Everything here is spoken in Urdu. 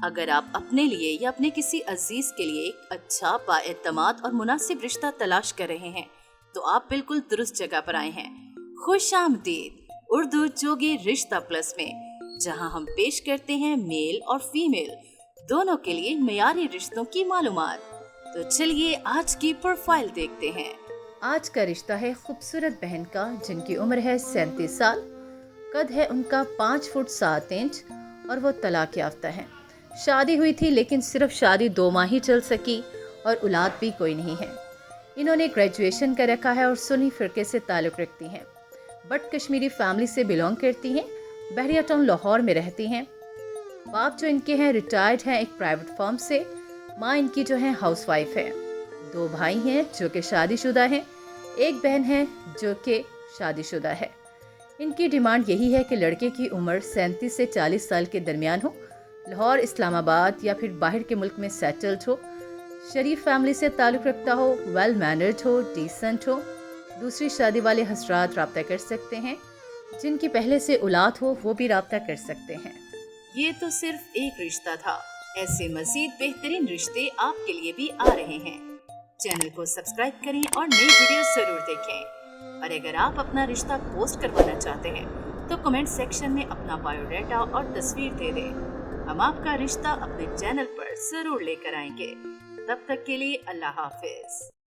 اگر آپ اپنے لیے یا اپنے کسی عزیز کے لیے ایک اچھا بااعتماد اور مناسب رشتہ تلاش کر رہے ہیں تو آپ بالکل درست جگہ پر آئے ہیں۔ خوش آمدید اردو جوگی رشتہ پلس میں، جہاں ہم پیش کرتے ہیں میل اور فیمیل دونوں کے لیے معیاری رشتوں کی معلومات۔ تو چلیے آج کی پروفائل دیکھتے ہیں۔ آج کا رشتہ ہے خوبصورت بہن کا، جن کی عمر ہے 37 سال، قد ہے ان کا 5 فٹ 7 انچ اور وہ طلاق یافتہ ہیں۔ شادی ہوئی تھی لیکن صرف شادی 2 ماہ ہی چل سکی اور اولاد بھی کوئی نہیں ہے۔ انہوں نے گریجویشن کر رکھا ہے اور سنی فرقے سے تعلق رکھتی ہیں۔ بٹ کشمیری فیملی سے بلونگ کرتی ہیں، بحریہ ٹاؤن لاہور میں رہتی ہیں۔ باپ جو ان کے ہیں ریٹائرڈ ہیں ایک پرائیویٹ فرم سے، ماں ان کی جو ہے ہاؤس وائف ہے۔ 2 بھائی ہیں جو کہ شادی شدہ ہیں، ایک بہن ہے جو کہ شادی شدہ ہے۔ ان کی ڈیمانڈ یہی ہے کہ لڑکے کی عمر 37 سے 40 سال کے درمیان ہو، لاہور، اسلام آباد یا پھر باہر کے ملک میں سیٹلڈ ہو، شریف فیملی سے تعلق رکھتا ہو، ویل مینرڈ ہو، ڈیسنٹ ہو۔ دوسری شادی والے حضرات رابطہ کر سکتے ہیں، جن کی پہلے سے اولاد ہو وہ بھی رابطہ کر سکتے ہیں۔ یہ تو صرف ایک رشتہ تھا، ایسے مزید بہترین رشتے آپ کے لیے بھی آ رہے ہیں۔ چینل کو سبسکرائب کریں اور نئی ویڈیو ضرور دیکھیں۔ اور اگر آپ اپنا رشتہ پوسٹ کروانا چاہتے ہیں تو کمنٹ سیکشن میں اپنا بایو ڈیٹا اور تصویر دے دیں۔ ہم آپ کا رشتہ اپنے چینل پر ضرور لے کر آئیں گے۔ تب تک کے لیے اللہ حافظ۔